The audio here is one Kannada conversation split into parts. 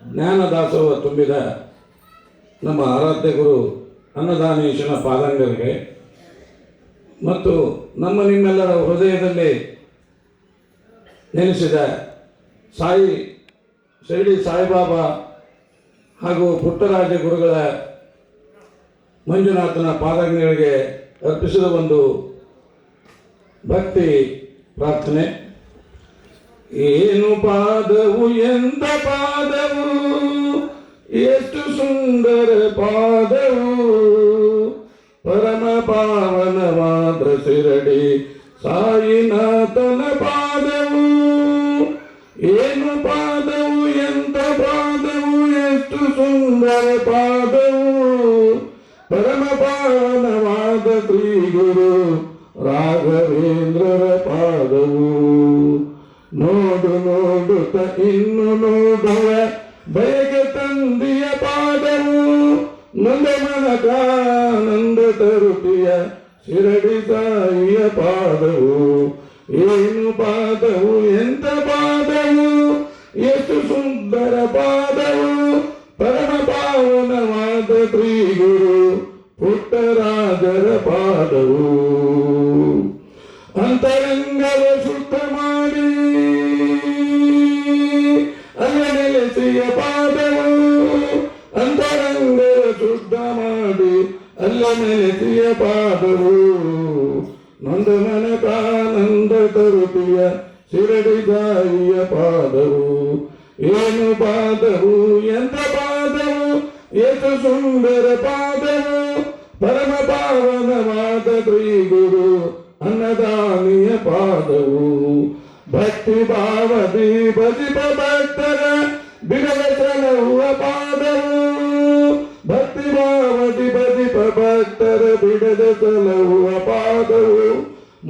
ಜ್ಞಾನ ದಾಸೋಹ ತುಂಬಿದ ನಮ್ಮ ಆರಾಧ್ಯ ಗುರು ಅನ್ನದಾನೇಶನ ಪಾದಂಗರಿಗೆ ಮತ್ತು ನಮ್ಮ ನಿಮ್ಮೆಲ್ಲರ ಹೃದಯದಲ್ಲಿ ನೆಲೆಸಿದ ಶಿರಡಿ ಸಾಯಿಬಾಬಾ ಹಾಗೂ ಪುಟ್ಟರಾಜ ಗುರುಗಳ ಮಂಜುನಾಥನ ಪಾದಂಗಗಳಿಗೆ ಅರ್ಪಿಸಿದ ಒಂದು ಭಕ್ತಿ ಪ್ರಾರ್ಥನೆ. ಏನು ಪಾದವು ಎಂತ ಪಾದವು, ಎಷ್ಟು ಸುಂದರ ಪಾದವು, ಪರಮ ಪಾವನವಾದ ಶಿರಡಿ ಸಾಯಿನಾಥನ ಪಾದವು. ಏನು ಪಾದವು ಎಂತ ಪಾದವು, ಎಷ್ಟು ಸುಂದರ ಪಾದವು, ಪರಮ ಪಾವನವಾದ ಶ್ರೀ ಗುರು ರಾಘವೇಂದ್ರರ ಪಾದವು. ನೋಡು ನೋಡುತ್ತ ಇನ್ನು ನೋಡುವ ಬಯಕೆ ತಂದಿಯ ಪಾದವು, ನೊಂದ ಮನಕಾನಂದ ತರುತಿಯ ಶಿರಡಿ ಸಾಯಿಯ ಪಾದವು. ಏನು ಪಾದವು ಎಂತ ಪಾದವು, ಎಷ್ಟು ಸುಂದರ ಪಾದವು, ಪರಮ ಪಾವನವಾದ ಶ್ರೀ ಗುರು ಪುಟ್ಟರಾಜರ ಪಾದವು. ಅಂತರಂಗವ ಶುದ್ಧ ಮಾಡಿ ಅಲ್ಲ ನೆಲೆಸಿಯ ಪಾದವು, ಅಂತರಂಗವ ಶುದ್ಧ ಮಾಡಿ ಅಲ್ಲ ನೆಲೆಸಿಯ ಪಾದವು. ನೊಂದ ಮನಕಾನಂದ ತರುತಿಯ ಶಿರಡಿ ಸಾಯಿಯ ಪಾದವು. ಏನು ಪಾದವು ಎಂತ ಪಾದವು, ಎಷ್ಟು ಸುಂದರ ಪಾದವು, ಪರಮ ಪಾವನವಾದ ಶ್ರೀ ಗುರು ಅನ್ನದಾನಿಯ ಪಾದವು. ಭಕ್ತಿ ಭಾವದಿ ಭಜಿಪ ಭಕ್ತರ ಬಿಡದ ಚಲುವ ಪಾದವು, ಭಕ್ತಿ ಭಾವದಿ ಭಜಿಪ ಭಕ್ತರ ಬಿಡದ ಚಲುವ ಪಾದವು.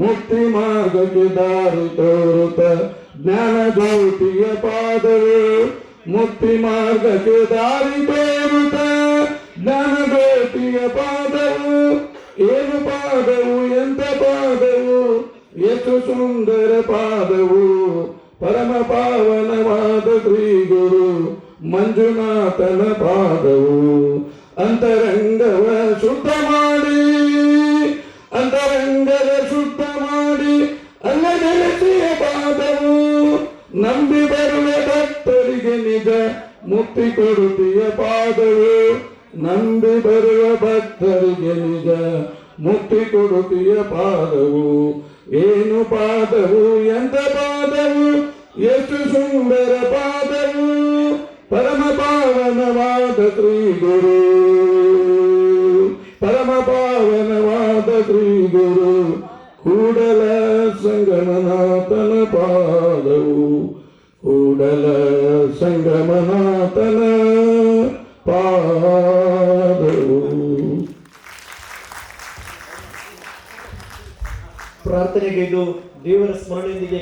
ಮುಕ್ತಿ ಮಾರ್ಗಕ್ಕೆ ದಾರಿ ತೋರುತ್ತ ಜ್ಞಾನ ಜ್ಯೋತಿಯ ಪಾದವು, ಮುಕ್ತಿ ಮಾರ್ಗಕ್ಕೆ ದಾರಿ ತೋರುತ್ತ ಜ್ಞಾನ ಜ್ಯೋತಿಯ ಪಾದವು. ಏನು ಪಾದವು ಎಂತ ಪಾದವು, ಎಷ್ಟು ಸುಂದರ ಪಾದವು, ಪರಮ ಪಾವನವಾದ ಶ್ರೀ ಗುರು ಮಂಜುನಾಥನ ಪಾದವು. ಅಂತರಂಗವ ಶುದ್ಧ ಮಾಡಿ, ಅಂತರಂಗದ ಶುದ್ಧ ಮಾಡಿ ಅಲ್ಲ ನೆಲೆಸಿಯ ಪಾದವು. ನಂಬಿ ಬರುವ ಭಕ್ತರಿಗೆ ನಿಜ ಮುಕ್ತಿ ಕೊಡುತ್ತಿಯ ಪಾದವು, ನಂಬಿ ಬರುವ ಭಕ್ತರಿಗೆ ನಿಜ ಮುಕ್ತಿ ಕೊಡುತ್ತಿಯ ಪಾದವು. ಏನು ಪಾದವು ಎಂತ ಪಾದವು, ಎಷ್ಟು ಸುಂದರ ಪಾದವು, ಪರಮ ಪಾವನವಾದ ಶ್ರೀ ಗುರು, ಪರಮ ಪಾವನವಾದ ಶ್ರೀ ಗುರು ಕೂಡಲ ಸಂಗಮನಾಥನ ಪಾದವು, ಕೂಡಲ ಸಂಗಮನಾಥನ ಪಾದವು. ಪ್ರಾರ್ಥನೆಗೈದು ದೇವರ ಸ್ಮರಣೆಯೊಂದಿಗೆ